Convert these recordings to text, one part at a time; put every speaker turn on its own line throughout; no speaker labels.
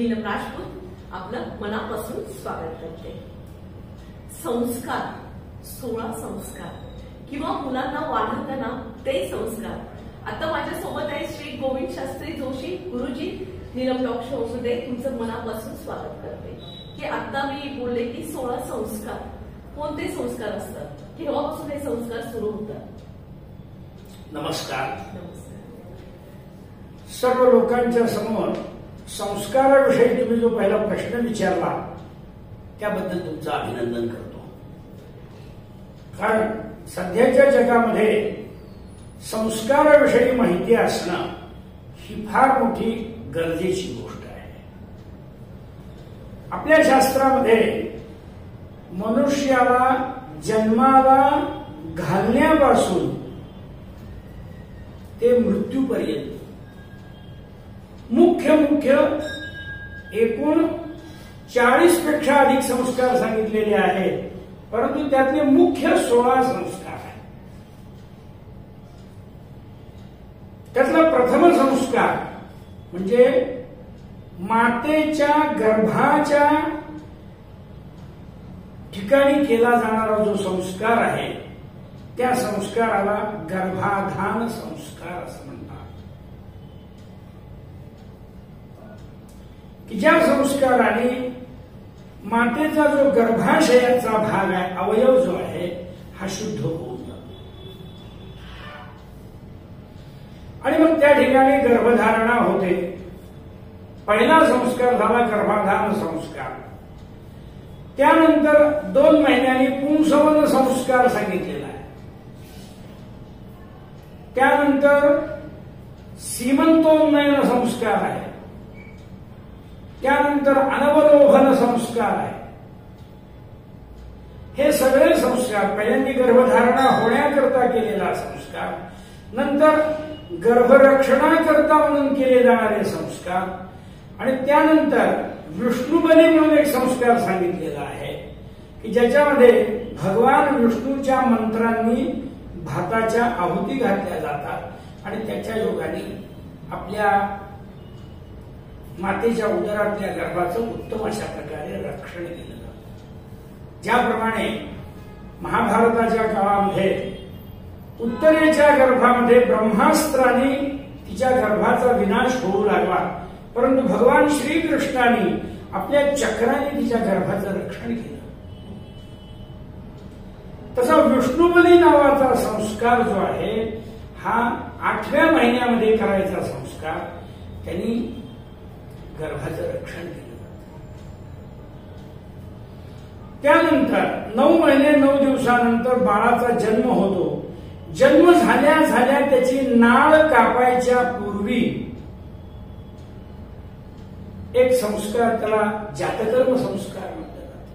नीलम राजपूत आपलं मनापासून स्वागत करते। संस्कार, 16 संस्कार किंवा मुलांना वाढवताना ते संस्कार। आता माझ्यासोबत आहे श्री गोविंद शास्त्री जोशी गुरुजी। नीलम टॉक शो मध्ये तुमचं मनापासून स्वागत करते की आता मी बोलले की 16 संस्कार कोणते संस्कार असतात, केव्हापासून हे संस्कार सुरू होतात?
नमस्कार। सर्व लोकांच्या समोर संस्काराविषयी तुम्ही जो पहिला प्रश्न विचारला त्याबद्दल तुमचं अभिनंदन करतो। कारण सध्याच्या जगामध्ये संस्काराविषयी माहिती असणं ही फार मोठी गरजेची गोष्ट आहे। आपल्या शास्त्रामध्ये मनुष्याला जन्माला घालण्यापासून ते मृत्यूपर्यंत मुख्य एकूण 40 पेक्षा अधिक संस्कार सांगितलेले आहेत, परंतु त्यातले मुख्य 16 संस्कार आहेत। त्यातला प्रथम संस्कार म्हणजे मातेच्या गर्भाच्या ठिकाणी केला जाणारा जो संस्कार आहे त्या संस्काराला गर्भाधान संस्कार असं म्हणतात। की ज्या संस्काराने मातेचा जो गर्भाशयाचा भाग आहे, अवयव जो आहे हा शुद्ध होऊन जातो आणि मग त्या ठिकाणी गर्भधारणा होते। पहिला संस्कार झाला गर्भाधान संस्कार। त्यानंतर 2 महिन्यांनी पुंसवन संस्कार सांगितलेला आहे। त्यानंतर सीमंतोन्नयन संस्कार आहे। त्यानंतर अनवलोभन संस्कार आहे। हे सगळे संस्कार पहिल्यांदा गर्भधारणा होण्याकरता केलेला संस्कार, नंतर गर्भरक्षणाकरता म्हणून केले जाणारे संस्कार आणि त्यानंतर विष्णुबली म्हणून एक संस्कार सांगितलेला आहे की ज्याच्यामध्ये भगवान विष्णूच्या मंत्रांनी भाताच्या आहुती घातल्या जातात आणि त्याच्या योगाने आपल्या मातेच्या उदरातल्या गर्भाचं उत्तम अशा प्रकारे रक्षण केलं जातं। ज्याप्रमाणे महाभारताच्या काळामध्ये उत्तरेच्या गर्भामध्ये ब्रह्मास्त्राने तिच्या गर्भाचा विनाश होऊ लागला, परंतु भगवान श्रीकृष्णाने आपल्या चक्राने तिच्या गर्भाचं रक्षण केलं। तसा विष्णुबली नावाचा संस्कार जो आहे हा 8व्या महिन्यामध्ये करायचा संस्कार, त्यांनी गर्भाचं रक्षण केलं जातं। त्यानंतर 9 महिने 9 दिवसानंतर बाळाचा जन्म होतो। जन्म झाल्या झाल्या त्याची नाळ कापायच्या पूर्वी एक संस्कार, त्याला जातकर्म संस्कार म्हटलं जातं।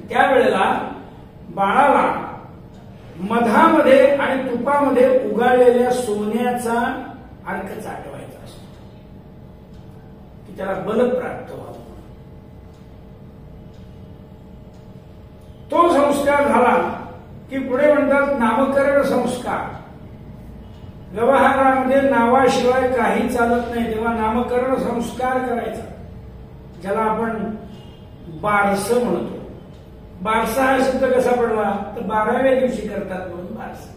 त्यावेळेला बाळाला मधामध्ये आणि तुपामध्ये उगाळलेल्या सोन्याचा अर्क चाटवायचा असतो की त्याला बल प्राप्त व्हावं। तो संस्कार झाला की पुढे म्हणतात नामकरण संस्कार। व्यवहारामध्ये नावाशिवाय काही चालत नाही, तेव्हा नामकरण संस्कार करायचा, ज्याला आपण बारसं म्हणतो। बारसा हा शब्द कसा पडला तर 12व्या दिवशी करतात म्हणून बारसा,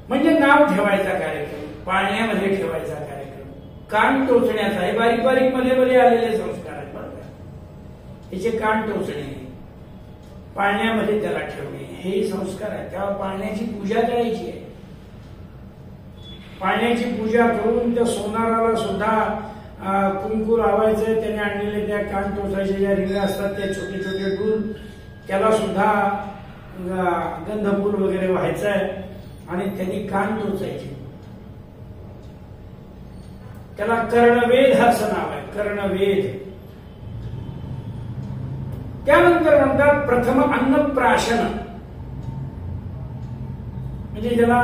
म्हणजे नाव ठेवायचा कार्यक्रम, पाळण्यामध्ये ठेवायचा कार्यक्रम, कान टोचण्याचा, हे बारीक बारीक मध्ये मध्ये आलेले संस्कार आहेत बरं का। त्याचे कान टोचणे, पाळण्यामध्ये त्याला ठेवणे, हे संस्कार आहेत। तेव्हा पाळण्याची पूजा करायची आहे। पाळण्याची पूजा करून त्या सोनाराला सुद्धा कुंकू लावायचंय, त्याने आणलेले त्या कान टोचायचे ज्या रिंगा असतात त्या छोटे छोटे डूल, त्याला सुद्धा गंधफूल वगैरे व्हायचंय आणि त्यांनी कान टोचायचे। त्याला कर्णवेध असं नाव आहे, कर्णवेध। त्यानंतर म्हणतात प्रथम अन्नप्राशन, म्हणजे ज्याला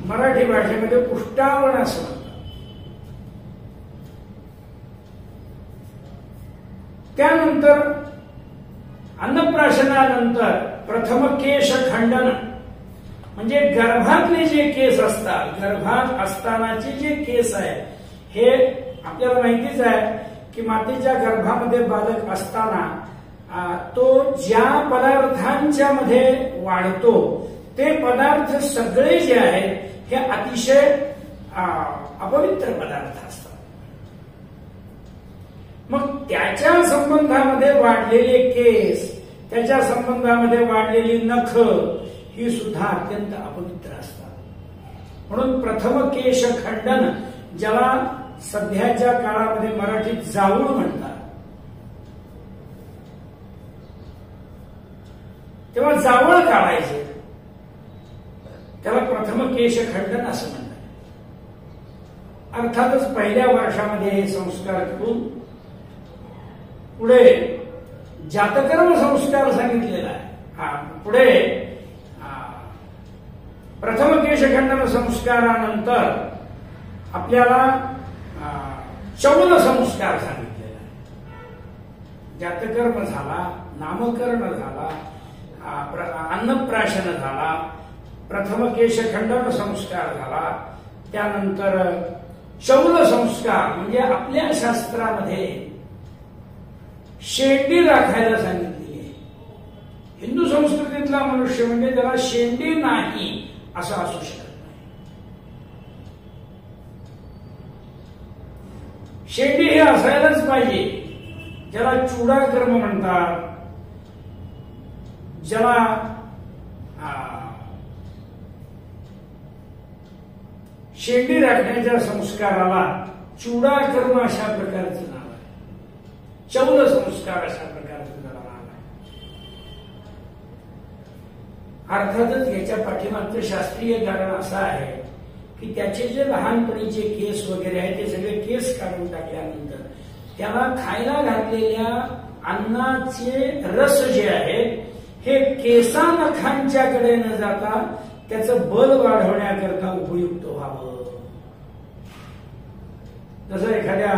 मराठी भाषेमध्ये पुष्टावण असं म्हणतात। त्यानंतर अन्नप्राशनानंतर प्रथम केश खंडन, म्हणजे गर्भातले जे केस असतात, गर्भात असतानाचे जे केस आहे, हे आपल्याला माहितीच आहे की मातेच्या गर्भामध्ये बालक असताना तो ज्या पदार्थांच्या मध्ये वाढतो ते पदार्थ सगळे जे आहेत हे अतिशय अपवित्र पदार्थ असतात. मग त्याच्या संबंधामध्ये वाढलेले केस, त्याच्या संबंधामध्ये वाढलेली नख ही सुद्धा अत्यंत अपवित्र असतात. म्हणून प्रथम केश खंडन, ज्याला सध्याच्या काळामध्ये मराठीत जाऊळ म्हणतात, तेव्हा जावळ काढायचे, त्याला प्रथम केश खंडन असं म्हणतात. अर्थातच पहिल्या वर्षामध्ये हे संस्कार करून पुढे जातकर्म संस्कार सांगितलेला आहे. पुढे प्रथम केशखंडन संस्कारानंतर आपल्याला चौल संस्कार सांगितलेला आहे. जातकर्म झाला, नामकरण झाला, अन्नप्राशन झाला, प्रथम केशखंडन संस्कार झाला, त्यानंतर चौल संस्कार म्हणजे आपल्या शास्त्रामध्ये शेंडी राखायला सांगितलेली आहे. हिंदू संस्कृतीतला मनुष्य म्हणजे त्याला शेंडी नाही असं असू शकत नाही. शेंडी हे असायलाच पाहिजे. ज्याला चुडा कर्म म्हणतात, ज्याला शेंडी राखण्याच्या संस्काराला चुडा कर्म अशा प्रकारचं नाव आहे. चौल संस्कार अशा प्रकारचं त्याला नाव आहे. अर्थातच याच्या पाठीमागचं शास्त्रीय कारण असं आहे की त्याचे जे लहानपणीचे केस वगैरे आहेत ते सगळे केस काढून टाकल्यानंतर त्याला खायला घातलेल्या अन्नाचे रस जे आहेत हे केसानखांच्याकडे न जाता त्याचं बल वाढवण्याकरता उपयुक्त व्हावं. जसं एखाद्या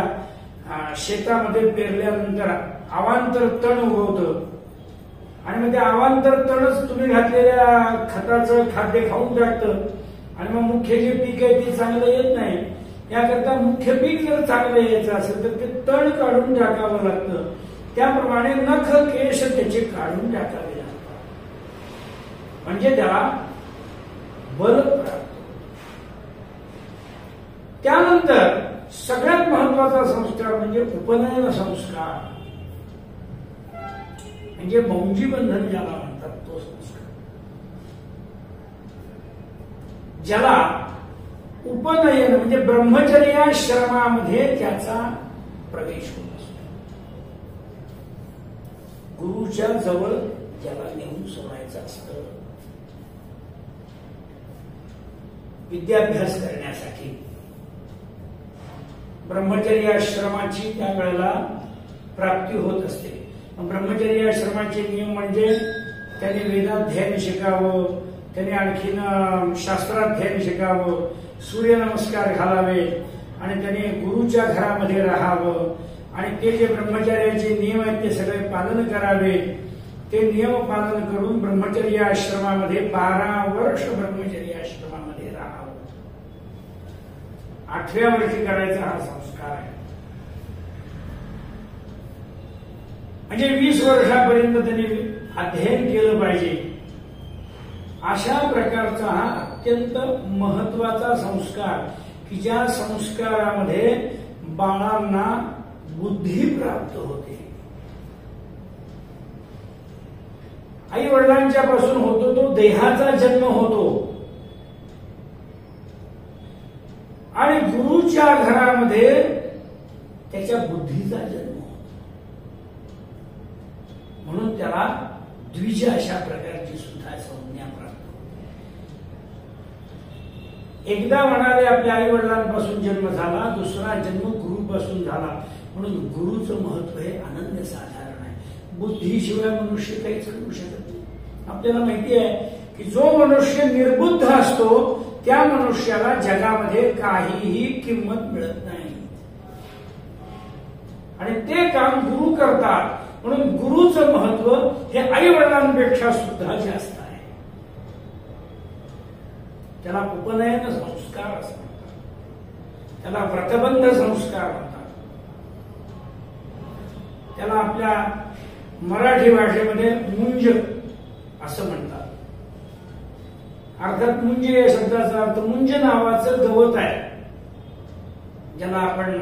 शेतामध्ये पेरल्यानंतर अवांतर तण उगवतं आणि मग ते अवांतर तणच तुम्ही घातलेल्या खताचं खाद्य खाऊन टाकतं आणि मग मुख्य जे पीक आहे ते चांगलं येत नाही. याकरता मुख्य पीक जर चांगलं यायचं असेल तर ते तण काढून टाकावं लागतं. त्याप्रमाणे नख केश त्याचे काढून टाकावे लागतात म्हणजे त्याला बल प्राप्त. त्यानंतर सगळ्यात महत्वाचा संस्कार म्हणजे उपनयन संस्कार, म्हणजे मौंजी बंधन ज्याला म्हणतात तो संस्कार. ज्याला उपनयन म्हणजे ब्रह्मचर्याश्रमामध्ये त्याचा प्रवेश होत असतो. गुरुच्या जवळ ज्याला नेऊन सोडायचं असतं विद्याभ्यास करण्यासाठी, ब्रह्मचर्याश्रमाची त्यावेळेला प्राप्ती होत असते. ब्रह्मचर्याश्रमाचे नियम म्हणजे त्याने वेदाध्ययन शिकावं, त्याने आणखीन शास्त्राध्ययन शिकावं, सूर्यनमस्कार घालावे आणि त्याने गुरुच्या घरामध्ये राहावं आणि ते जे ब्रह्मचर्याचे नियम आहेत ते सगळे पालन करावे. ते नियम पालन करून ब्रह्मचर्याश्रमामध्ये 12 वर्ष ब्रह्मचर्याश्रमामध्ये राहावं. 8व्या वर्षी करायचा हा संस्कार आहे. म्हणजे 20 वर्षापर्यंत त्यांनी अध्ययन केलं पाहिजे. अशा प्रकारचा हा अत्यंत महत्वाचा संस्कार की ज्या संस्कारामध्ये बाळांना बुद्धी प्राप्त होते. आई वडिलांच्या पासून होतो तो देहाचा जन्म होतो आणि गुरुच्या घरामध्ये त्याच्या बुद्धीचा जन्म होतो. म्हणून त्याला द्विज अशा प्रकारची सुद्धा संज्ञा प्राप्त होते. एकदा म्हणाले आपल्या आई वडिलांपासून जन्म झाला, दुसरा जन्म गुरुपासून झाला. म्हणून गुरुचं महत्व हे अनन्य साधारण आहे. बुद्धीशिवाय मनुष्य काहीच करू शकत नाही. आपल्याला माहिती आहे की जो मनुष्य निर्बुद्ध असतो त्या मनुष्याला जगामध्ये काहीही किंमत मिळत नाही आणि ते काम गुरु करतात. म्हणून गुरुचं महत्व हे आई वडिलांपेक्षा सुद्धा जास्त आहे. त्याला उपनयन संस्कार असं म्हणतात, त्याला व्रतबंध संस्कार म्हणतात, त्याला आपल्या मराठी भाषेमध्ये मुंज असं म्हणतात. अर्थात मुंज या शब्दाचा अर्थ मुंज नावाचं गवत आहे, ज्याला आपण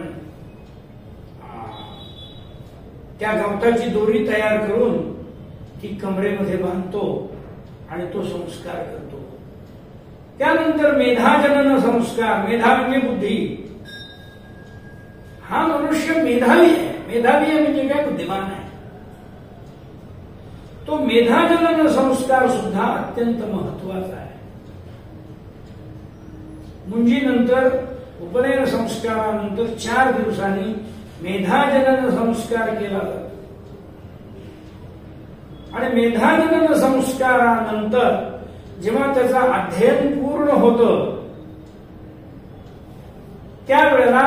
त्या गवताची दोरी तयार करून ती कमरेमध्ये बांधतो आणि तो संस्कार करतो. त्यानंतर मेधाजनन संस्कार. मेधा म्हणजे बुद्धी. हा मनुष्य मेधावी आहे. मेधावी आहे म्हणजे काय? बुद्धिमान आहे. तो मेधाजनन संस्कार सुद्धा अत्यंत महत्वाचा आहे. मुंजीनंतर उपनयन संस्कारानंतर 4 दिवसांनी मेधाजनन संस्कार केला जातो आणि मेधाजनन संस्कारानंतर जेव्हा त्याचा अध्ययन पूर्ण होतं त्यावेळेला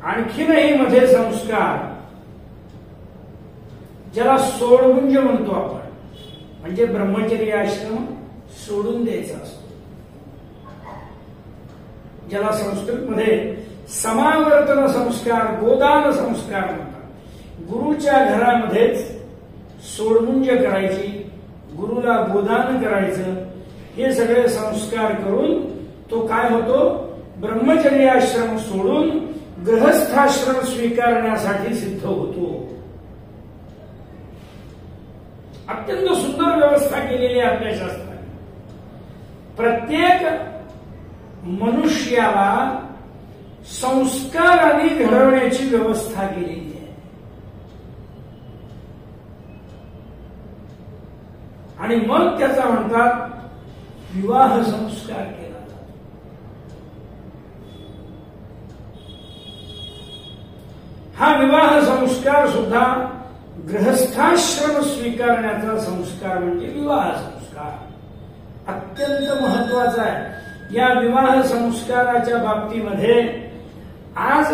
आणखीनही मध्ये संस्कार, ज्याला सोडमुंज म्हणतो आपण, म्हणजे ब्रह्मचर्य आश्रम सोडून द्यायचा असतो, ज्याला संस्कृतमध्ये समावर्तन संस्कार, गोदान संस्कार म्हणतात. गुरुच्या घरामध्येच सोडमुंज करायची, गुरुला गोदान करायचं, हे सगळे संस्कार करून तो काय होतो? ब्रह्मचर्याश्रम सोडून गृहस्थाश्रम स्वीकारण्यासाठी सिद्ध होतो. अत्यंत सुंदर व्यवस्था केलेली आहे आपल्या शास्त्राने. प्रत्येक मनुष्याला संस्काराने घडवण्याची व्यवस्था केलेली आहे आणि मग त्याचा म्हणतात विवाह संस्कार केला जातो. हा विवाह संस्कार सुद्धा गृहस्थाश्रम स्वीकारण्याचा संस्कार म्हणजे विवाह संस्कार अत्यंत महत्वाचा आहे. या विवाह संस्काराच्या बाबतीमध्ये आज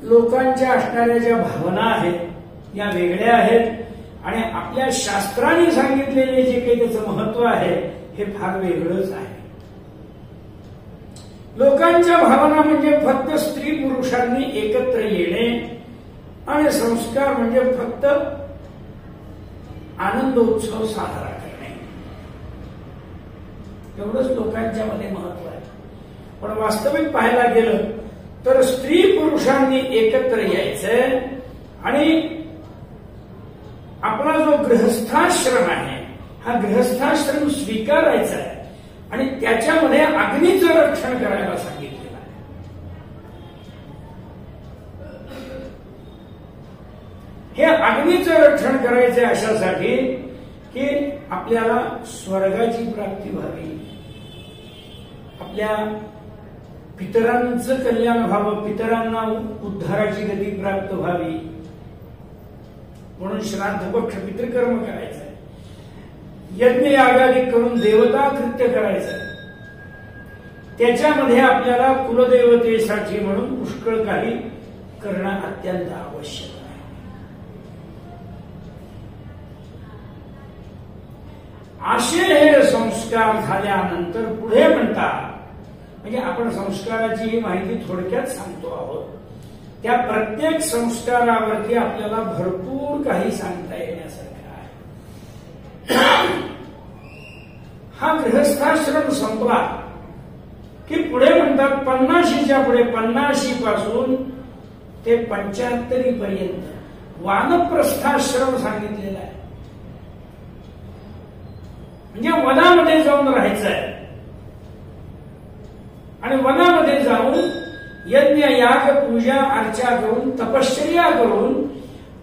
लोकांच्या असणाऱ्या ज्या भावना आहेत या वेगळ्या आहेत आणि आपल्या शास्त्राने सांगितलेले जे काही त्याचं महत्व आहे हे फार वेगळंच आहे. लोकांच्या भावना म्हणजे फक्त स्त्री पुरुषांनी एकत्र येणे आणि संस्कार म्हणजे फक्त आनंदोत्सव साजरा करणे, एवढंच लोकांच्या मध्ये महत्व आहे. पण वास्तविक पाहायला गेलं तर स्त्री पुरुषांनी एकत्र यायचंय आणि आपला जो गृहस्थाश्रम आहे हा गृहस्थाश्रम स्वीकारायचा आहे आणि त्याच्यामध्ये अग्नीचं रक्षण करायला सांगितलेलं आहे. हे अग्नीचं रक्षण करायचंय अशासाठी की आपल्याला स्वर्गाची प्राप्ती व्हावी, आपल्या पितरांचं कल्याण व्हावं, पितरांना उद्धाराची गती प्राप्त व्हावी म्हणून श्राद्ध पक्ष पितृकर्म करायचंय, यज्ञ यागादी करून देवता कृत्य करायचंय. त्याच्यामध्ये आपल्याला कुलदेवतेसाठी म्हणून पुष्कळ काही करणं अत्यंत आवश्यक आहे. असे हे संस्कार झाल्यानंतर पुढे म्हणतात, म्हणजे आपण संस्काराची ही माहिती थोडक्यात सांगतो आहोत. त्या प्रत्येक संस्कारावरती आपल्याला भरपूर काही सांगता येण्यासारखं आहे. हा गृहस्थाश्रम संपला की पुढे म्हणतात 50च्या पुढे 50 पासून ते 75 पर्यंत वानप्रस्थाश्रम सांगितलेला आहे. म्हणजे वनामध्ये जाऊन राहायचं आहे आणि वनामध्ये जाऊन यज्ञ याग पूजा अर्चा करून तपश्चर्या करून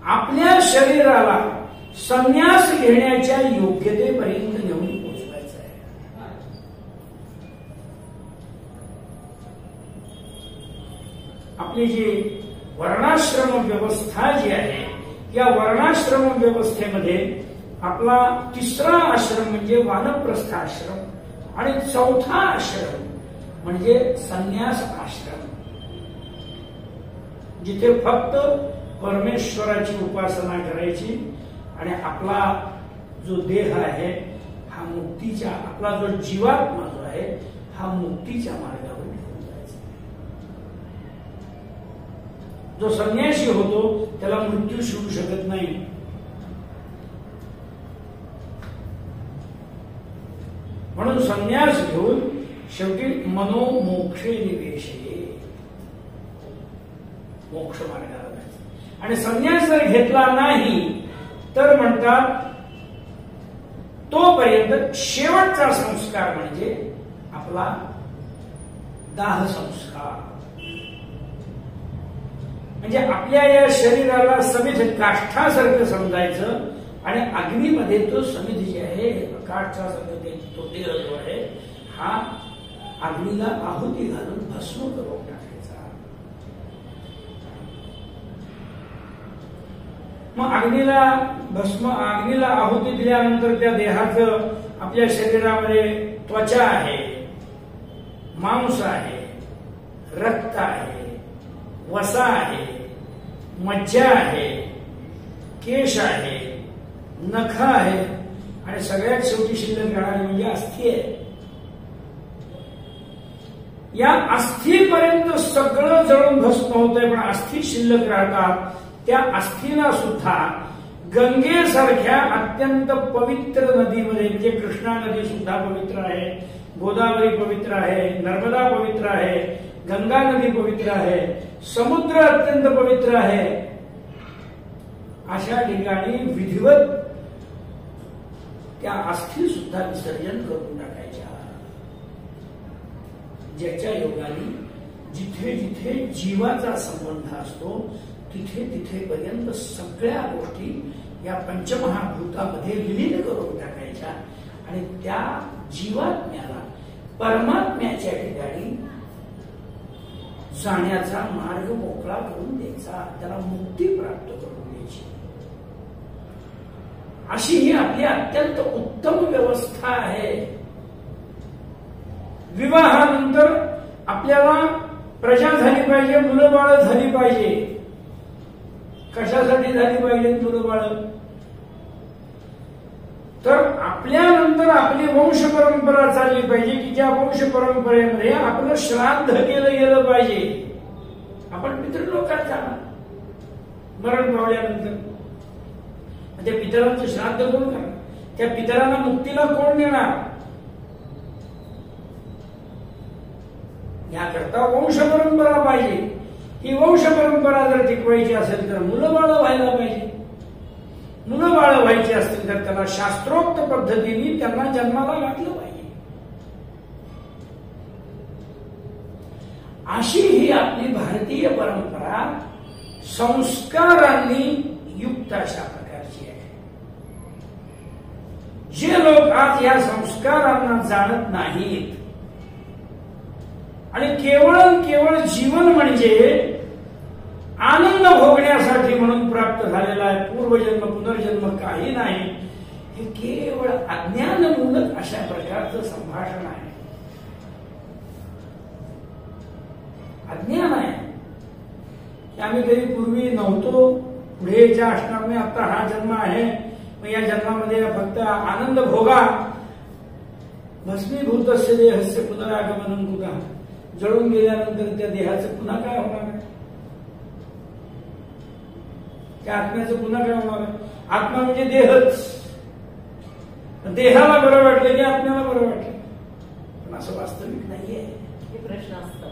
आपल्या शरीराला संन्यास घेण्याच्या योग्यतेपर्यंत घेऊन पोहोचवायचं आहे. आपली जी वर्णाश्रम व्यवस्था जी आहे या वर्णाश्रम व्यवस्थेमध्ये आपला 3रा आश्रम म्हणजे वानप्रस्थ आश्रम आणि 4था आश्रम म्हणजे संन्यास आश्रम, जिथे फक्त परमेश्वराची उपासना करायची आणि आपला जो देह आहे हा मुक्तीच्या, आपला जो जीवात्मा जो आहे हा मुक्तीच्या मार्गावर घेऊन जायचा. जो संन्यासी होतो त्याला मृत्यू शिवू शकत नाही. म्हणून संन्यास घेऊन शेवटी मनोमोक्षे निवेशे, मोक्ष मार्गाला जायचं. आणि संन्यास जर घेतला नाही तर म्हणतात तोपर्यंत शेवटचा संस्कार म्हणजे आपला दाह संस्कार. म्हणजे आपल्या या शरीराला समिध काष्ठासारखं समजायचं आणि अग्नीमध्ये तो समिध जे आहे काष्ठासारखं तो देह जो आहे हा अग्नीला आहुती घालून भस्म करून टाकायचा. मग अग्नीला आहुती दिल्यानंतर त्या देहाचं आपल्या शरीरामध्ये त्वचा आहे, मांस आहे, रक्त आहे, वसा आहे, मज्जा आहे, केश आहे, नख आहे आणि सगळ्यात शेवटी शिल्लक राहणारी म्हणजे अस्थी आहे. या अस्थीपर्यंत सगळं जळून भस्म होतंय पण अस्थी शिल्लक राहतात. त्या अस्थीला सुद्धा गंगेसारख्या अत्यंत पवित्र नदीमध्ये, म्हणजे कृष्णा नदी सुद्धा पवित्र आहे, गोदावरी पवित्र आहे, नर्मदा पवित्र आहे, गंगा नदी पवित्र आहे, समुद्र अत्यंत पवित्र आहे, अशा ठिकाणी विधिवत त्या अस्थी सुद्धा विसर्जन करून टाकायच्या. ज्याच्या योगाने जिथे जिथे जीवाचा संबंध असतो तिथे तिथेपर्यंत सगळ्या गोष्टी या पंचमहाभूतामध्ये विलीन करून टाकायच्या आणि त्या जीवात्म्याला परमात्म्याच्या ठिकाणी जाण्याचा मार्ग मोकळा करून द्यायचा, त्याला मुक्ती प्राप्त करून द्यायची. अशी ही आपली अत्यंत उत्तम व्यवस्था आहे. विवाहानंतर आपल्याला प्रजा झाली पाहिजे, मुलं बाळ झाली पाहिजे. कशासाठी झाली पाहिजे मुलं बाळ? तर आपल्यानंतर आपली वंश परंपरा चालली पाहिजे की ज्या वंश परंपरेमध्ये आपलं श्राद्ध केलं गेलं पाहिजे. आपण पितृलोकात जाणार मरण पावल्यानंतर, त्या पितरांचं श्राद्ध कोण करणार? त्या पितरांना मुक्तीला कोण देणार? याकरता वंश परंपरा पाहिजे. ही वंश परंपरा जर टिकवायची असेल तर मुलं बाळ व्हायला पाहिजे. मुलं बाळ व्हायची असतील तर त्यांना शास्त्रोक्त पद्धतीने त्यांना जन्माला घातलं पाहिजे. अशी ही आपली भारतीय परंपरा संस्कारांनी युक्त अशा प्रकारची आहे. जे लोक आज या संस्कारांना जाणत नाहीत आणि केवळ जीवन म्हणजे आनंद भोगण्यासाठी म्हणून प्राप्त झालेला आहे, पूर्वजन्म पुनर्जन्म काही नाही, हे केवळ अज्ञानमूलक अशा प्रकारचं संभाषण आहे. अज्ञान आहे. आम्ही कधी पूर्वी नव्हतो, पुढे ज्या असणार नाही, आता हा जन्म आहे, मग या जन्मामध्ये फक्त आनंद भोगा. भस्मीभूतस्य देहस्य पुनरागमनं कुतः, जळून गेल्यानंतर त्या देहाचं पुन्हा काय होणार आहे? त्या आत्म्याचं पुन्हा काय होणार आहे? आत्मा म्हणजे देहच. देहाला बरं वाटलं की आत्म्याला बरं वाटलं, पण असं वास्तविक नाहीये.
हे प्रश्न असतात.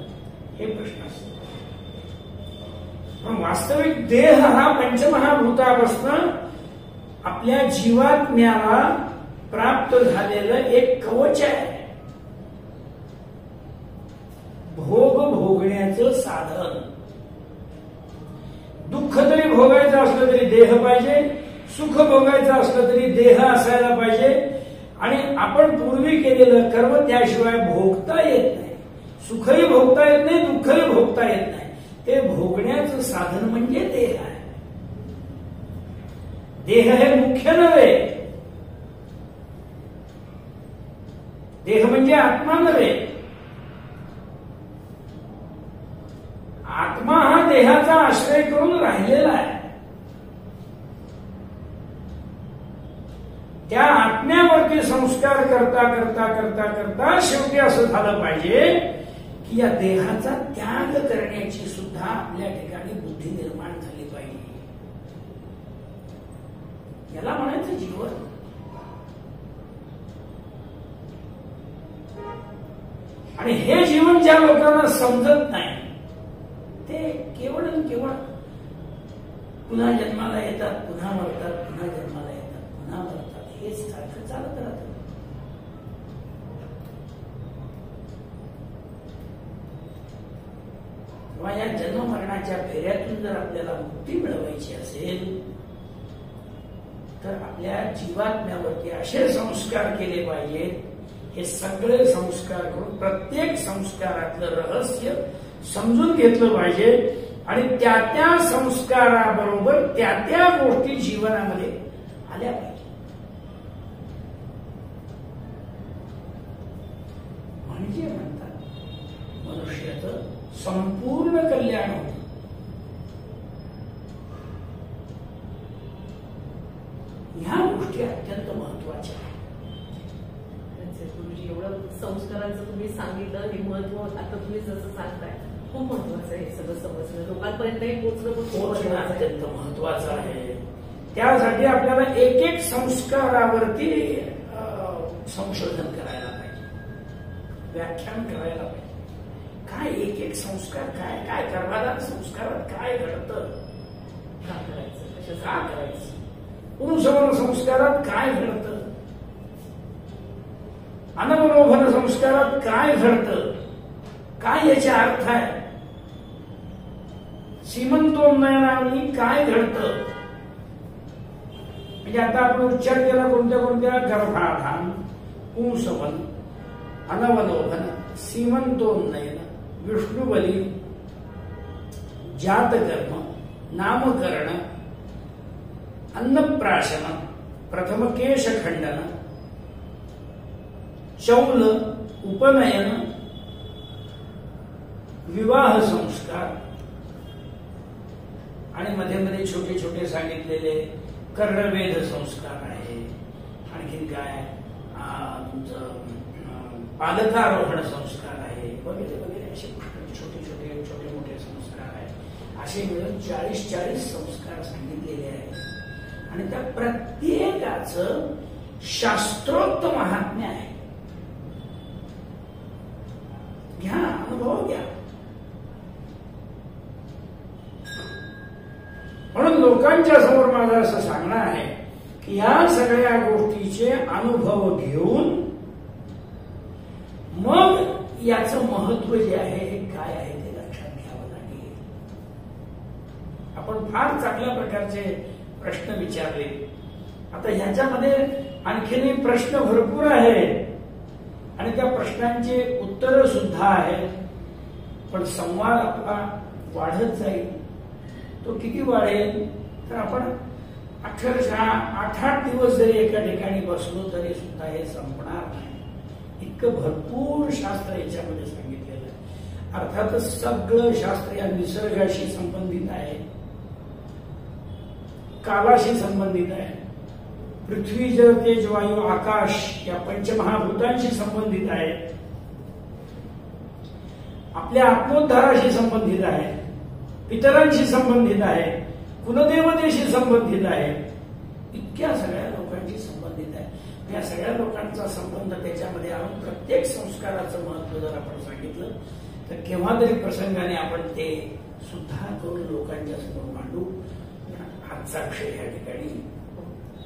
पण वास्तविक देह हा पंचमहाभूतापासून आपल्या जीवात्म्याला प्राप्त झालेलं एक कवच आहे, भोग भोगण्याचं साधन. दुःख जरी भोगायचं असलं तरी देह पाहिजे, सुख भोगायचं असलं तरी देह असायला पाहिजे. आणि आपण पूर्वी केलेलं कर्म त्याशिवाय भोगता येत नाही. सुखही भोगता येत नाही, दुःखही भोगता येत नाही. ते भोगण्याचं साधन म्हणजे देह आहे. देह हे मुख्य नव्हे, देह म्हणजे आत्मा नव्हे. आत्मा हा देहाचा आश्रय करून राहिलेला आहे. त्या आत्म्यावरती संस्कार करता करता करता करता शेवटी असं झालं पाहिजे की या देहाचा त्याग करण्याची सुद्धा आपल्या ठिकाणी बुद्धी निर्माण झाली पाहिजे. याला म्हणायचं जीवन. आणि हे जीवन ज्या लोकांना समजत नाही ते केवळ आणि केवळ पुन्हा जन्माला येतात, पुन्हा मरतात, पुन्हा जन्माला येतात, पुन्हा मरतात, हेच सारखं चालत राहतं. किंवा या जन्म मरणाच्या फेऱ्यातून जर आपल्याला मुक्ती मिळवायची असेल तर आपल्या जीवात्म्यावरती असे संस्कार केले पाहिजेत. हे सगळे संस्कार करून प्रत्येक संस्कारातलं रहस्य समजून घेतलं पाहिजे आणि त्या त्या संस्काराबरोबर त्या त्या गोष्टी जीवनामध्ये आल्या पाहिजे. म्हणजे म्हणतात मनुष्याचं संपूर्ण कल्याण होतं. ह्या गोष्टी अत्यंत महत्वाच्या आहेत.
गुरुजी, एवढं संस्कारांचं तुम्ही सांगितलं, हे महत्व आता तुम्ही जसं सांगताय खूप महत्वाचं आहे. हे सगळं समजणं, लोकांपर्यंत हे
पोहोचणं अत्यंत महत्वाचं आहे. त्यासाठी आपल्याला एक एक संस्कारावरती संशोधन करायला पाहिजे, व्याख्यान करायला पाहिजे. काय एक एक संस्कार काय काय कर्माधान संस्कारात काय घडतं,
का करायचं,
का करायचं, पुरुषवन संस्कारात काय घडतं, अनवलोभन संस्कारात काय घडतं, काय याचा अर्थ आहे, सीमंतोन्नयनाने काय घडतं. म्हणजे आता आपण उच्चार केला कोणत्या कोणत्या, गर्भाधान, पुंसवन, अनवलोभन, सीमंतोन्नयन, विष्णुबली, जातकर्म, नामकरण, अन्नप्राशन, प्रथम केशखंडन, शौल, उपनयन, विवाह संस्कार आणि मध्ये मध्ये छोटे छोटे सांगितलेले कर्णवेध संस्कार आहे. आणखीन काय तुमचं पालकारोहण संस्कार आहे, वगैरे वगैरे असे छोटे छोटे छोटे मोठे संस्कार आहेत. असे मिळून 40 संस्कार सांगितलेले आहेत आणि त्या प्रत्येकाचं शास्त्रोक्त महात्म्य आहे. घ्या, अनुभव घ्या. म्हणून लोकांच्या समोर माझं असं सांगणं आहे की या सगळ्या गोष्टीचे अनुभव घेऊन मग याचं महत्व जे आहे हे काय आहे ते लक्षात घ्यावं लागेल. आपण फार चांगल्या प्रकारचे प्रश्न विचारले. आता ह्याच्यामध्ये आणखीनही प्रश्न भरपूर आहेत आणि त्या प्रश्नांचे उत्तर सुद्धा आहेत. पण संवाद आपला वाढत जाईल. तो किती वाढेल तर आपण अक्षरशः 8 दिवस जरी एका ठिकाणी बसलो तरी सुद्धा हे संपणार नाही. इतकं भरपूर शास्त्र याच्यामध्ये सांगितलेलं आहे. अर्थातच सगळं शास्त्र या निसर्गाशी संबंधित आहे, कालाशी संबंधित आहे, पृथ्वी जल तेज वायू आकाश या पंचमहाभूतांशी संबंधित आहे, आपल्या आत्मोद्धाराशी संबंधित आहे, पितरांशी संबंधित आहे, कुलदेवतेशी संबंधित आहे. इतक्या सगळ्या लोकांशी संबंधित आहे. या सगळ्या लोकांचा संबंध त्याच्यामध्ये आणून प्रत्येक संस्काराचं महत्व जर आपण सांगितलं तर केव्हा तरी प्रसंगाने आपण ते सुद्धा करून लोकांच्या समोर मांडू. आजचा विषय या ठिकाणी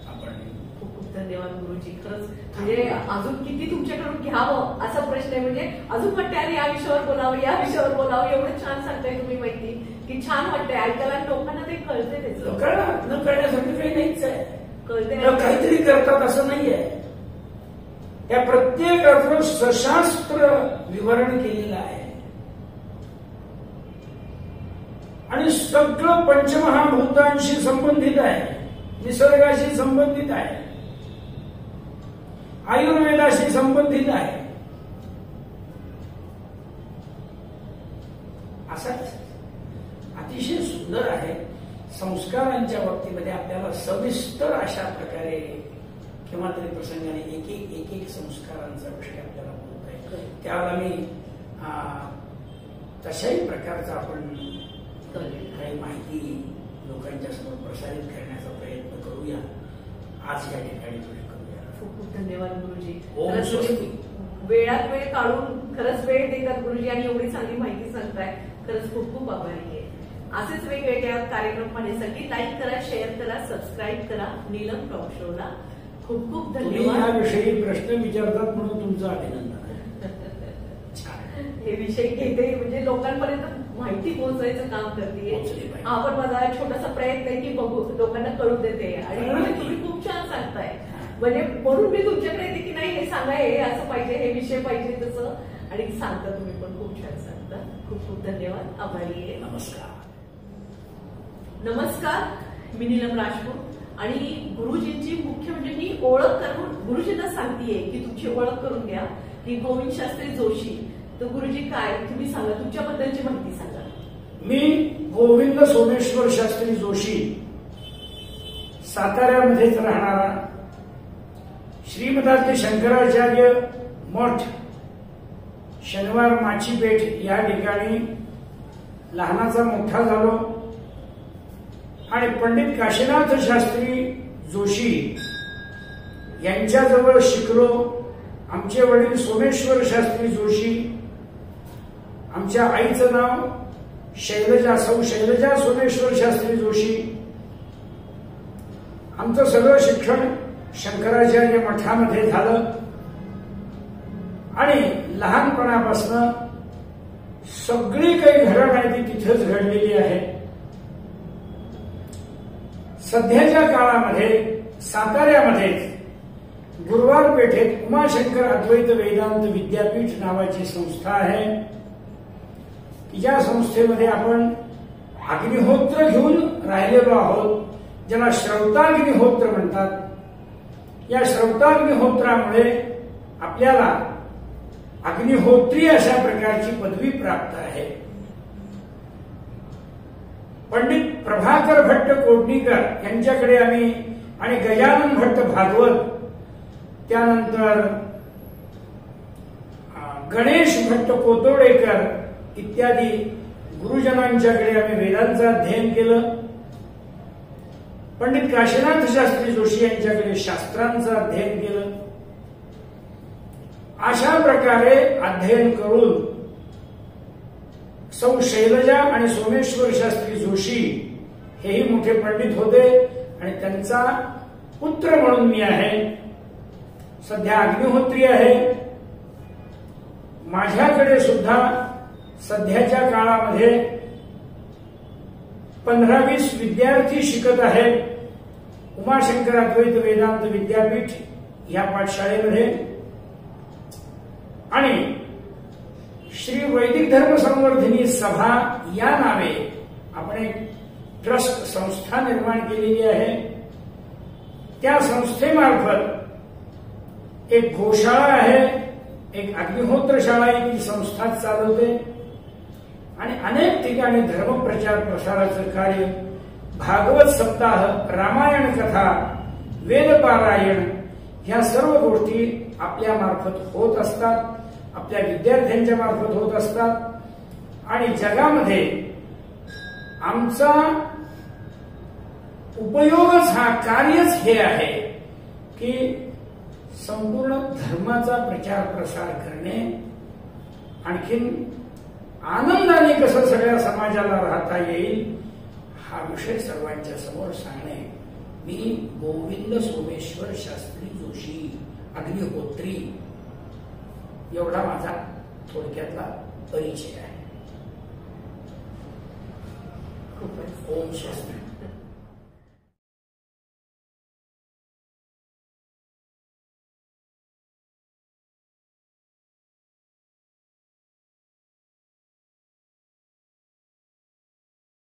आपण
खूप खूप धन्यवाद गुरुजी. खरंच म्हणजे अजून किती तुमच्याकडून घ्यावं असा प्रश्न आहे. म्हणजे अजून वाटते अरे या विषयावर बोलावं, या विषयावर बोलावं. एवढं छान सांगताय तुम्ही माहिती की छान वाटतंय ऐकायला. लोकांना ते कळते, त्याचं
न कळण्यासाठी काही नाहीच आहे.
कळते,
काहीतरी करतात असं नाहीये. त्या प्रत्येकाचं सशास्त्र विवरण केलेलं आहे आणि सगळं पंचमहाभूतांशी संबंधित आहे, निसर्गाशी संबंधित आहे, आयुर्वेदाशी संबंधित आहे. असाच अतिशय सुंदर आहे. संस्कारांच्या बाबतीमध्ये आपल्याला सविस्तर अशा प्रकारे किंवा तरी प्रसंगाने एक एक संस्कारांचा विषय आपल्याला बोलत आहे. त्यावेळेला मी तशाही प्रकारचा आपण काही माहिती लोकांच्या समोर प्रसारित करण्याचा प्रयत्न करूया. आज या ठिकाणी करूया.
खूप खूप धन्यवाद गुरुजी.
ओम स्वस्ती.
वेळात वेळ काढून खरंच वेळ देतात गुरुजी आणि एवढी चांगली माहिती सांगताय. खरंच खूप खूप आभारी आहे. असेच वेगवेगळ्या कार्यक्रम पाहण्यासाठी लाईक करा, शेअर करा, सबस्क्राईब करा नीलम टॉक शोला. खूप खूप धन्यवाद.
याविषयी प्रश्न विचारतात म्हणून तुमचं अभिनंदन.
हे विषय घेते म्हणजे लोकांपर्यंत माहिती पोहोचायचं काम करते. हा पण माझा छोटासा प्रयत्न आहे की बघू लोकांना कळू देते. आणि तुम्ही खूप छान सांगताय. म्हणजे म्हणून मी तुमच्याकडे येते की नाही हे सांगा, हे असं पाहिजे, हे विषय पाहिजे तसं. आणि सांगता तुम्ही पण खूप छान सांगता. खूप खूप धन्यवाद. आभारी आहे.
नमस्कार.
नमस्कार. मी नीलम राजपूत. आणि गुरुजींची मुख्य म्हणजे मी ओळख करून गुरुजींना सांगतेय की तुमची ओळख करून घ्या की गोविंद शास्त्री जोशी. तर गुरुजी काय तुम्ही सांगा, तुमच्याबद्दलची माहिती सांगा.
मी गोविंद सोमेश्वर शास्त्री जोशी, साताऱ्यामध्येच राहणारा, श्रीमदाद्य शंकराचार्य मठ, शनिवार माचीपेठ या ठिकाणी लहानाचा मोठा झालो. आणि पंडित काशीनाथ शास्त्री जोशी यांच्याजवळ शिकलो. आमचे वडील सोमेश्वर शास्त्री जोशी, आमच्या आईचं नाव सौ शैलजा सोमेश्वर शास्त्री जोशी. आमचं सगळं शिक्षण शंकराचार्य मठामध्ये झालं. आणि लहानपणापासून सगळी काही घडण आहे ती तिथंच घडलेली आहे. सध्याच्या काळामध्ये साताऱ्यामध्ये गुरुवार पेठेत उमाशंकर अद्वैत वेदांत विद्यापीठ नावाची संस्था आहे. ज्या संस्थेमध्ये आपण अग्निहोत्र घेऊन राहिलेलो आहोत, ज्याला श्रौताग्निहोत्र म्हणतात. या श्रौताग्निहोत्रामुळे आपल्याला अग्निहोत्री अशा प्रकारची पदवी प्राप्त आहे. पंडित प्रभाकर भट्ट कोटणीकर यांच्याकडे आम्ही आणि गजानन भट्ट भागवत, त्यानंतर गणेश भट्ट कोतोडेकर इत्यादी गुरुजनांच्याकडे आम्ही वेदांचं अध्ययन केलं. पंडित काशीनाथ शास्त्री जोशी यांच्याकडे शास्त्रांचं अध्ययन केलं. अशा प्रकारे अध्ययन करून सौ शैलजा आणि सोमेश्वर शास्त्री जोशी हेही मोठे पंडित होते आणि त्यांचा पुत्र म्हणून मी आहे. सध्या अग्निहोत्री आहे. माझ्याकडे सुद्धा सध्याच्या काळामध्ये 15-20 विद्यार्थी शिकत आहेत उमाशंकर अद्वैत वेदांत विद्यापीठ या पाठशाळेमध्ये. आणि श्री वैदिक धर्म संवर्धिनी सभा या नावे आपण एक ट्रस्ट संस्था निर्माण केलेली आहे. त्या संस्थेमार्फत एक गोशाळा आहे, एक अग्निहोत्रशाळा ती संस्था चालवते. आणि अनेक ठिकाणी धर्मप्रचार प्रसाराचं कार्य, भागवत सप्ताह, रामायण कथा, वेदपारायण ह्या सर्व गोष्टी आपल्या मार्फत होत असतात, आपल्या विद्यार्थ्यांच्या मार्फत होत असतात. आणि जगामध्ये आमचा उपयोगच हा कार्यच हे आहे की संपूर्ण धर्माचा प्रचार प्रसार करणे, आणखीन आनंदाने कसं सगळ्या समाजाला राहता येईल हा विषय सर्वांच्या समोर सांगणे. मी गोविंद सोमेश्वर शास्त्री जोशी अग्निहोत्री एवढा माझा थोडक्यातला परिचय आहे.
खूपच
ओम स्वस्ती.